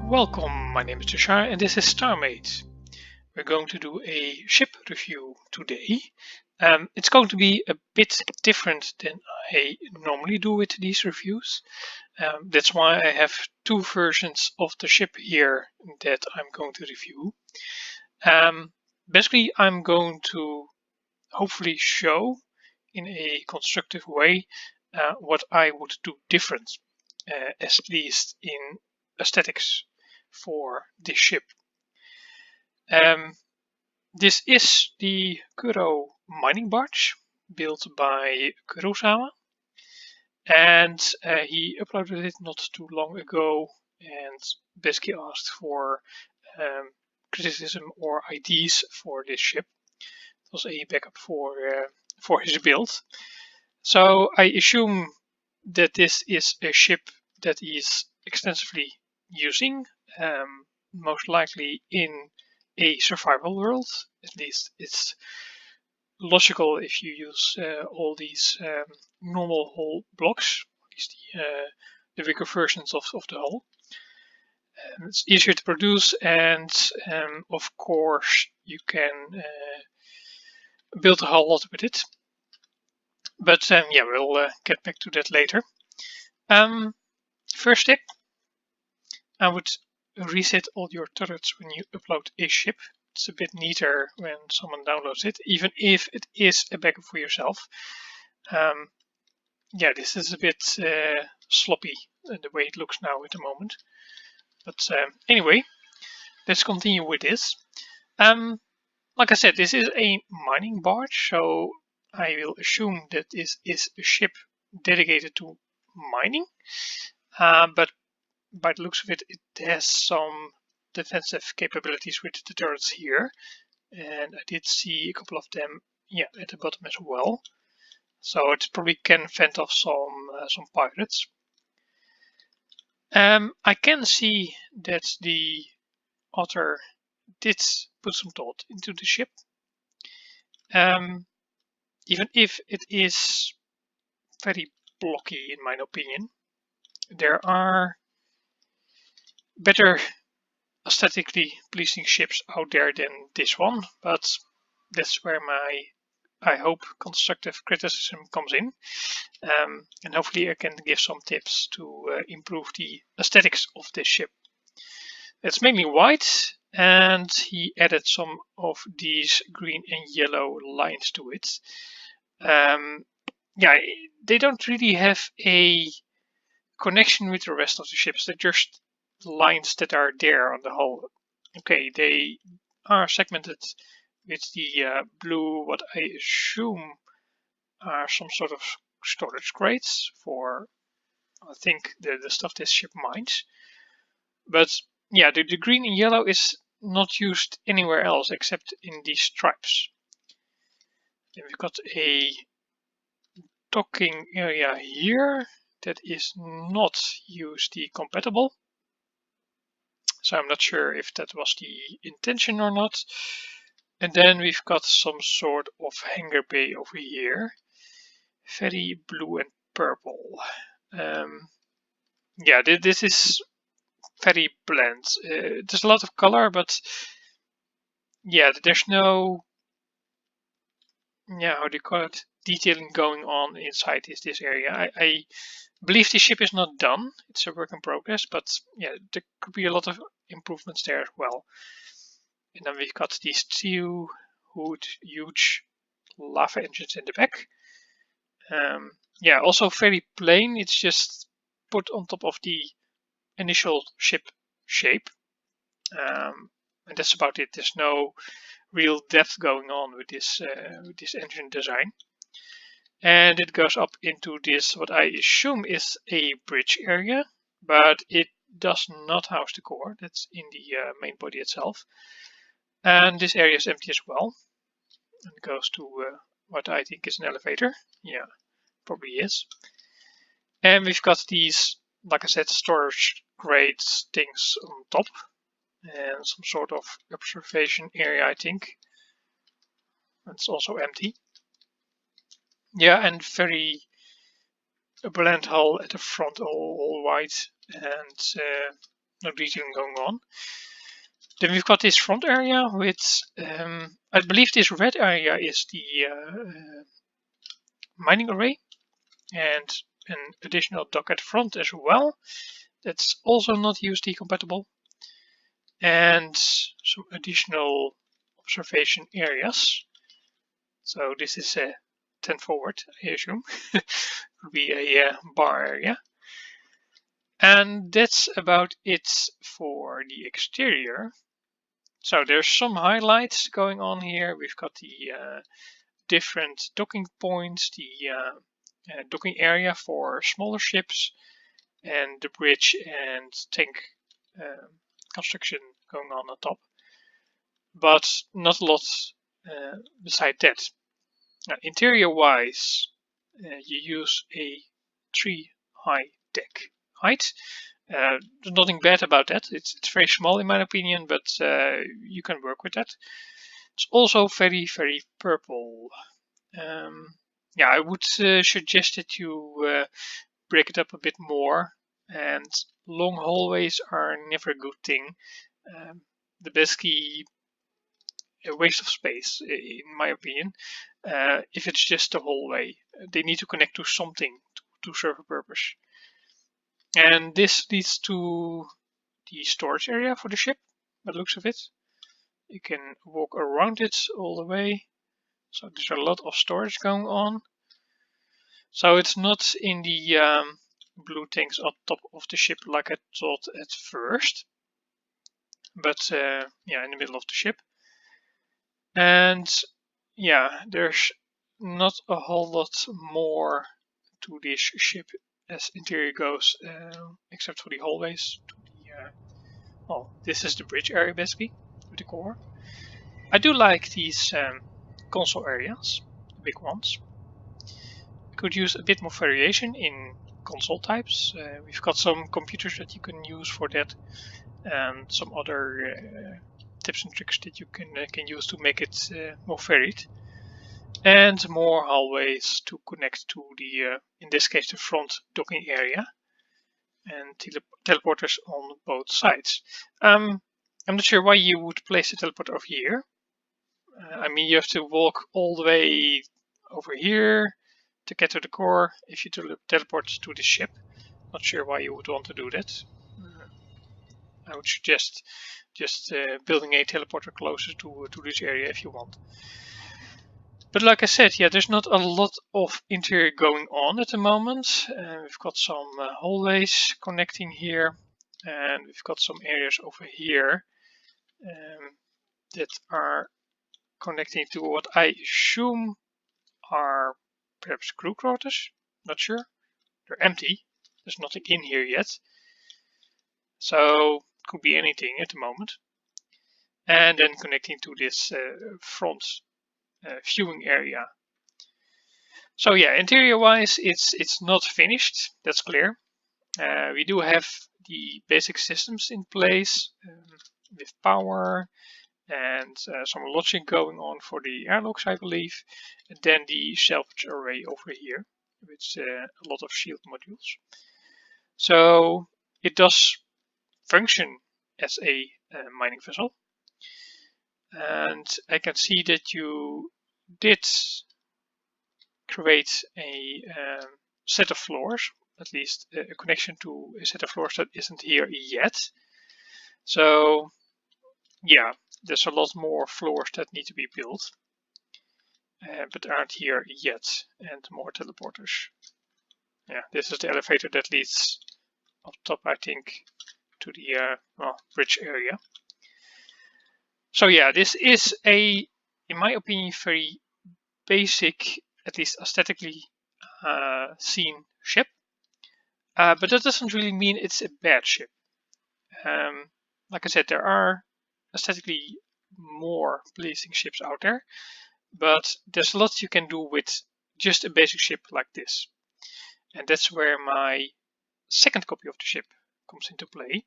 Welcome, my name is Tushar and this is StarMade. We're going to do a ship review today. It's going to be a bit different than I normally do with these reviews. That's why I have two versions of the ship here that I'm going to review. Basically, I'm going to hopefully show in a constructive way what I would do different, at least in aesthetics for this ship. This is the Kuro mining barge built by Kurosawa, and he uploaded it not too long ago and basically asked for criticism or ideas for this ship. It was a backup for his build. So I assume that this is a ship that he's extensively using, most likely in a survival world. At least it's logical if you use all these normal hull blocks, at least the bigger versions of the hull. It's easier to produce, and of course you can build a whole lot with it. But yeah, we'll get back to that later. First step, I would reset all your turrets when you upload a ship. It's a bit neater when someone downloads it, even if it is a backup for yourself. Yeah, this is a bit sloppy the way it looks now at the moment. But anyway, let's continue with this. Like I said, this is a mining barge, so I will assume that this is a ship dedicated to mining. But by the looks of it, it has some defensive capabilities with the turrets here, and I did see a couple of them, yeah, at the bottom as well. So it probably can fend off some pirates. I can see that the author did put some thought into the ship, even if it is very blocky in my opinion. There are better aesthetically pleasing ships out there than this one, but that's where my, I hope, constructive criticism comes in. And hopefully I can give some tips to improve the aesthetics of this ship. It's mainly white, and he added some of these green and yellow lines to it. Yeah, they don't really have a connection with the rest of the ships. They're just lines that are there on the hull. Okay, they are segmented with the blue, what I assume are some sort of storage crates for, I think, the stuff this ship mines. But yeah, the green and yellow is not used anywhere else except in these stripes. Then we've got a docking area here that is not USD compatible. So I'm not sure if that was the intention or not. And then we've got some sort of hangar bay over here. Very blue and purple. Yeah, this is very bland. There's a lot of color, but yeah, there's no, yeah, how do you call it, detailing going on inside this area. I believe the ship is not done. It's a work in progress, but yeah, there could be a lot of improvements there as well. And then we've got these two huge lava engines in the back. Yeah, also very plain. It's just put on top of the initial ship shape. And that's about it. There's no real depth going on with this engine design. And it goes up into this, what I assume is a bridge area, but it does not house the core. That's in the main body itself. And this area is empty as well. And it goes to what I think is an elevator. Yeah, probably is. And we've got these, like I said, storage crate things on top. And some sort of observation area, I think. It's also empty. Yeah, and very a bland hull at the front, all white, and no detailing going on. Then we've got this front area with, I believe this red area is the mining array, and an additional dock at the front as well. That's also not USD compatible. And some additional observation areas. So this is a 10 forward, I assume. Would be a bar area. And that's about it for the exterior. So there's some highlights going on here. We've got the different docking points, the docking area for smaller ships, and the bridge and tank construction going on top. But not a lot beside that. Now, interior-wise, you use a 3-high deck height. There's nothing bad about that. It's very small in my opinion, but you can work with that. It's also very, very purple. Yeah, I would suggest that you break it up a bit more. And long hallways are never a good thing. The basically a waste of space, in my opinion. If it's just a hallway, they need to connect to something to serve a purpose. And this leads to the storage area for the ship, by the looks of it. You can walk around it all the way. So there's a lot of storage going on. So it's not in the blue tanks on top of the ship like I thought at first. But yeah, in the middle of the ship. And yeah, there's not a whole lot more to this ship as interior goes, except for the hallways. Well, this is the bridge area basically, with the core. I do like these console areas, the big ones. We could use a bit more variation in console types. We've got some computers that you can use for that, and some other tips and tricks that you can use to make it more varied. And more hallways to connect to the, in this case, the front docking area, and teleporters on both sides. I'm not sure why you would place the teleporter over here. I mean, you have to walk all the way over here to get to the core if you teleport to the ship. Not sure why you would want to do that. I would suggest just building a teleporter closer to this area if you want. But like I said, yeah, there's not a lot of interior going on at the moment. We've got some hallways connecting here, and we've got some areas over here that are connecting to what I assume are perhaps crew quarters. Not sure. They're empty. There's nothing in here yet. So could be anything at the moment. And then connecting to this front viewing area. So yeah, interior wise, it's not finished, that's clear. We do have the basic systems in place with power and some logic going on for the airlocks, I believe. And then the salvage array over here with a lot of shield modules. So it does function as a mining vessel. And I can see that you did create a set of floors, at least a connection to a set of floors that isn't here yet. So yeah, there's a lot more floors that need to be built, but aren't here yet, and more teleporters. Yeah, this is the elevator that leads up top, I think, to the bridge area. So yeah, this is a, in my opinion, very basic, at least aesthetically seen ship. But that doesn't really mean it's a bad ship. Like I said, there are aesthetically more pleasing ships out there, but there's lots you can do with just a basic ship like this. And that's where my second copy of the ship comes into play.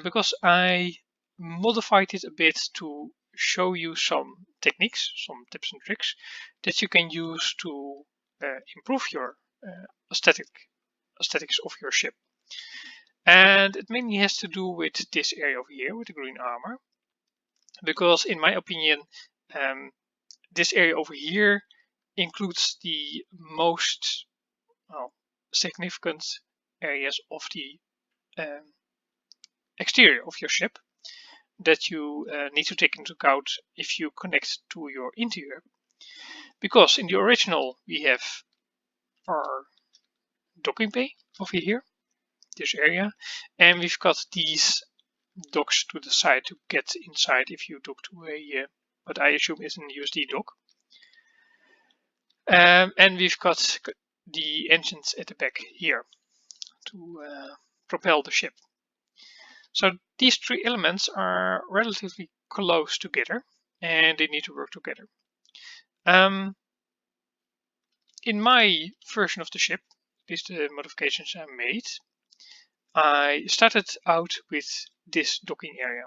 Because I modified it a bit to show you some techniques, some tips and tricks that you can use to improve your aesthetics of your ship. And it mainly has to do with this area over here with the green armor, because in my opinion, this area over here includes the most significant areas of the exterior of your ship that you need to take into account if you connect to your interior. Because in the original we have our docking bay over here, this area, and we've got these docks to the side to get inside if you dock to a what I assume is an USD dock. And we've got the engines at the back here to propel the ship. So these three elements are relatively close together and they need to work together. In my version of the ship, at least the modifications I made, I started out with this docking area.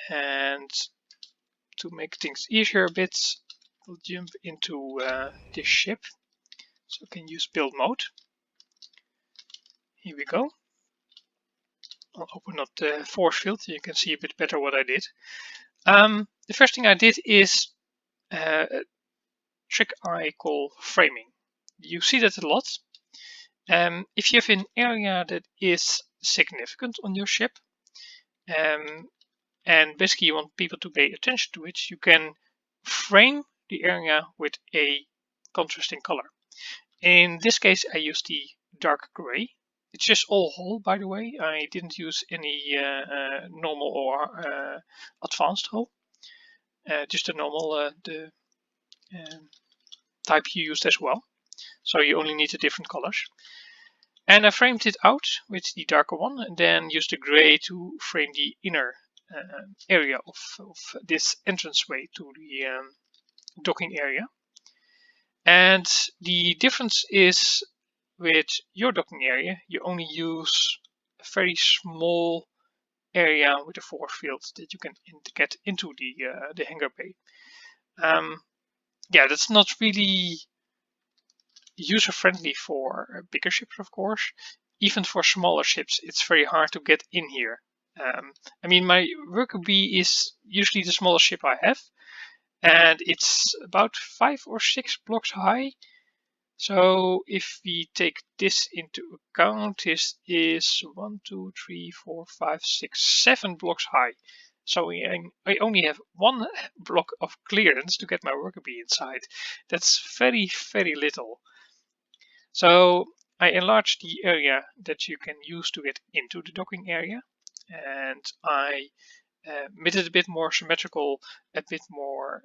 And to make things easier a bit, we'll jump into this ship. So I can use build mode. Here we go. I'll open up the force field so you can see a bit better what I did. The first thing I did is a trick I call framing. You see that a lot. If you have an area that is significant on your ship, and basically you want people to pay attention to it, you can frame the area with a contrasting color. In this case, I used the dark gray. It's just all hull, by the way. I didn't use any normal or advanced hull. Just the normal, the type you used as well. So you only need the different colors. And I framed it out with the darker one, and then used the gray to frame the inner area of this entranceway to the docking area. And the difference is with your docking area, you only use a very small area with a force field that you can get into the hangar bay. Yeah, that's not really user-friendly for bigger ships, of course. Even for smaller ships, it's very hard to get in here. I mean, my worker bee is usually the smallest ship I have, and it's about 5 or 6 blocks high. So if we take this into account, this is 1, 2, 3, 4, 5, 6, 7 blocks high. So I only have 1 block of clearance to get my worker bee inside. That's very, very little. So I enlarged the area that you can use to get into the docking area, and I made it a bit more symmetrical, a bit more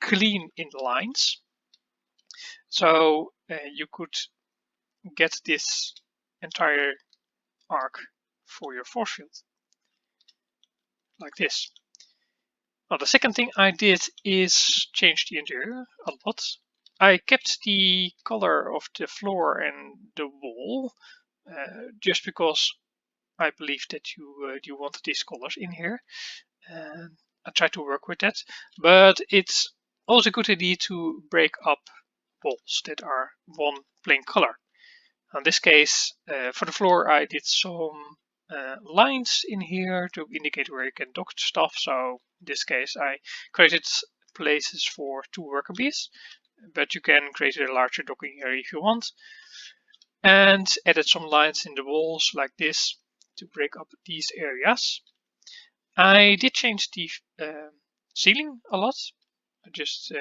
clean in the lines. So you could get this entire arc for your force field, like this. Now the second thing I did is change the interior a lot. I kept the color of the floor and the wall, just because I believe that you want these colors in here. And I try to work with that, but it's also a good idea to break up walls that are one plain color. In this case, for the floor, I did some lines in here to indicate where you can dock stuff. So in this case, I created places for 2 worker bees, but you can create a larger docking area if you want. And added some lines in the walls like this to break up these areas. I did change the ceiling a lot. I just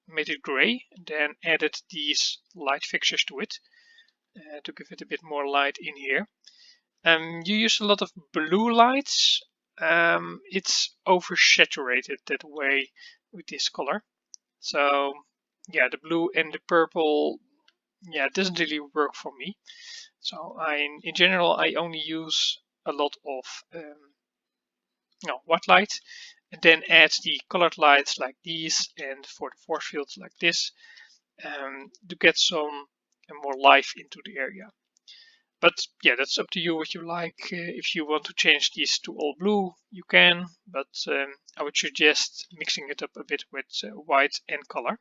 made it gray and then added these light fixtures to it to give it a bit more light in here. You use a lot of blue lights. It's oversaturated that way with this color. So yeah, the blue and the purple, yeah, it doesn't really work for me. So in general, I only use a lot of white light, and then add the colored lights like these, and for the force fields like this, to get some more life into the area. But yeah, that's up to you what you like. If you want to change these to all blue, you can, but I would suggest mixing it up a bit with white and color.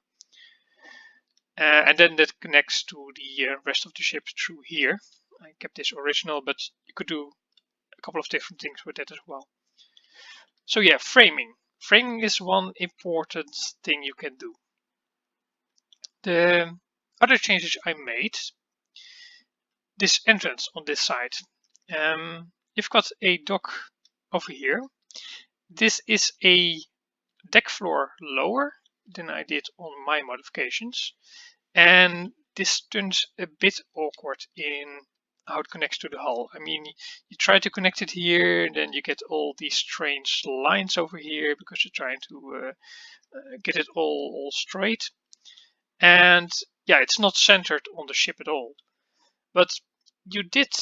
and then that connects to the rest of the ship through here. I kept this original, but you could do a couple of different things with that as well. So yeah, framing. Framing is one important thing you can do. The other changes I made, this entrance on this side. You've got a dock over here. This is a deck floor lower than I did on my modifications, and this turns a bit awkward in how it connects to the hull. I mean, you try to connect it here, and then you get all these strange lines over here because you're trying to get it all straight. And yeah, it's not centered on the ship at all. But you did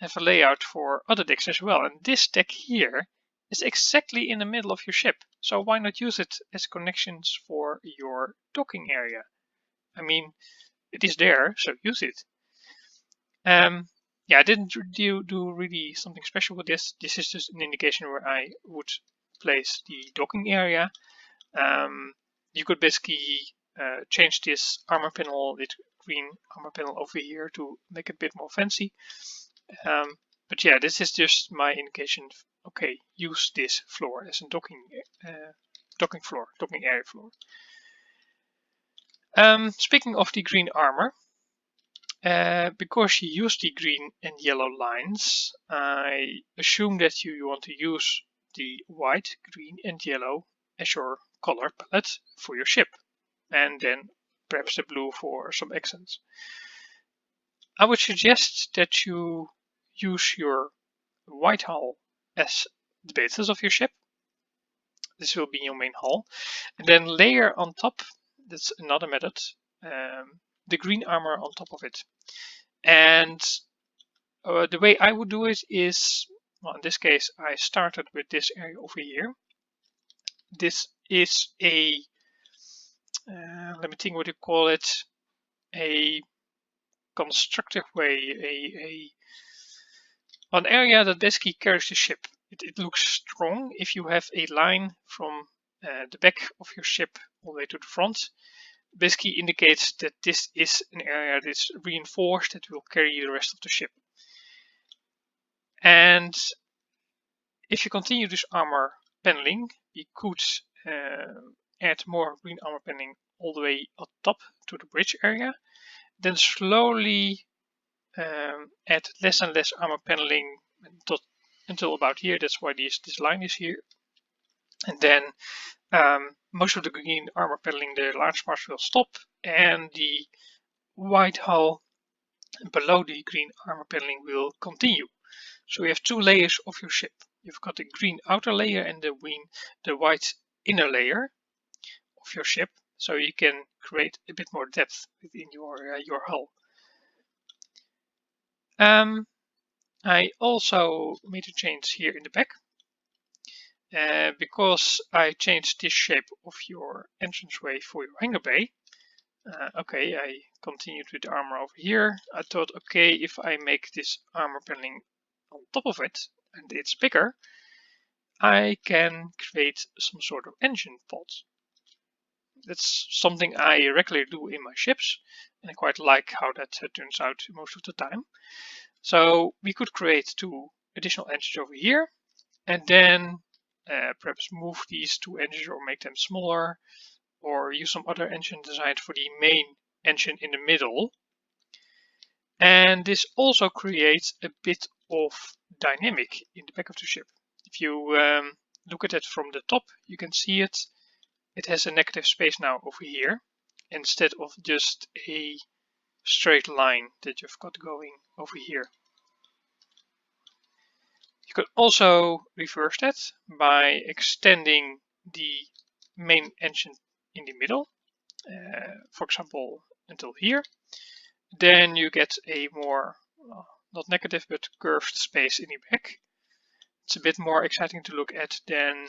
have a layout for other decks as well, and this deck here is exactly in the middle of your ship. So why not use it as connections for your docking area? I mean, it is there, so use it. Yeah, I didn't do really something special with this. This is just an indication where I would place the docking area. You could basically change this armor panel, this green armor panel over here to make it a bit more fancy. But yeah, this is just my indication. Okay, use this floor as a docking area floor. Speaking of the green armor, because you use the green and yellow lines, I assume that you want to use the white, green and yellow as your color palette for your ship, and then perhaps the blue for some accents. I would suggest that you use your white hull as the basis of your ship. This will be your main hull, and then layer on top, that's another method, the green armor on top of it. And the way I would do it is, well, in this case, I started with this area over here. This is a, let me think what you call it, a constructive way, an area that basically carries the ship. It looks strong if you have a line from the back of your ship all the way to the front. Basically indicates that this is an area that's reinforced that will carry the rest of the ship. And if you continue this armor paneling, you could add more green armor paneling all the way up top to the bridge area, then slowly add less and less armor paneling until about here. That's why this line is here. And then most of the green armor paneling, the large parts, will stop, and the white hull below the green armor paneling will continue. So we have two layers of your ship. You've got the green outer layer and the white inner layer of your ship, so you can create a bit more depth within your hull. I also made a change here in the back. Because I changed this shape of your entranceway for your hangar bay. Okay, I continued with the armor over here. I thought, okay, if I make this armor paneling on top of it and it's bigger, I can create some sort of engine pod. That's something I regularly do in my ships, and I quite like how that turns out most of the time. So we could create two additional engines over here, and then perhaps move these two engines or make them smaller, or use some other engine designed for the main engine in the middle. And this also creates a bit of dynamic in the back of the ship. If you look at it from the top, you can see it. It has a negative space now over here, instead of just a straight line that you've got going over here. You could also reverse that by extending the main engine in the middle, for example, until here. Then you get a more, not negative, but curved space in the back. It's a bit more exciting to look at than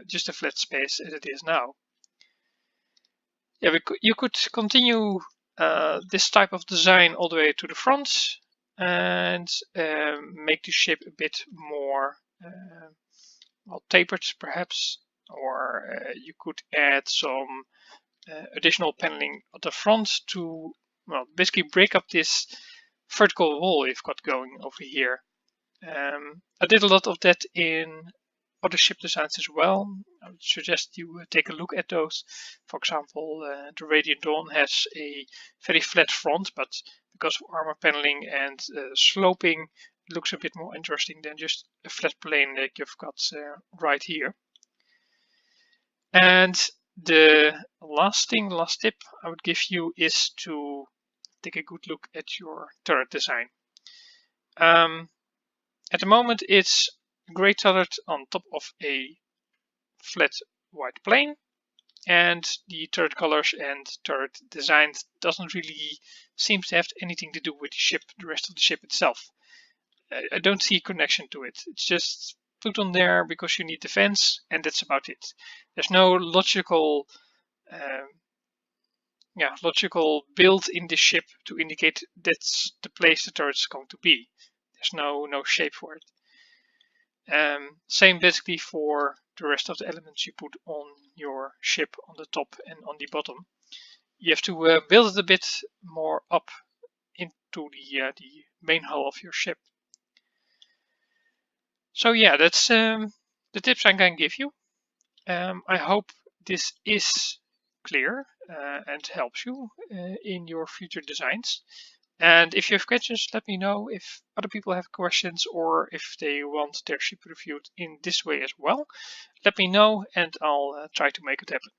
just a flat space as it is now. Yeah, you could continue this type of design all the way to the front and make the shape a bit more well, tapered perhaps, or you could add some additional paneling at the front to, well, basically break up this vertical wall you've got going over here. I did a lot of that in other ship designs as well. I would suggest you take a look at those. For example, the Radiant Dawn has a very flat front, but because of armor paneling and sloping, it looks a bit more interesting than just a flat plane like you've got right here. And the last tip I would give you is to take a good look at your turret design. At the moment, it's gray turret on top of a flat white plane, and the turret colors and turret design doesn't really seem to have anything to do with the rest of the ship itself. I don't see a connection to it. It's just put on there because you need defense, and that's about it. There's no logical build in this ship to indicate that's the place the turret's going to be. There's no shape for it. Same basically for the rest of the elements you put on your ship on the top and on the bottom. You have to build it a bit more up into the main hull of your ship. So yeah, that's the tips I'm going to give you. I hope this is clear and helps you in your future designs. And if you have questions, let me know. If other people have questions or if they want their ship reviewed in this way as well, let me know and I'll try to make it happen.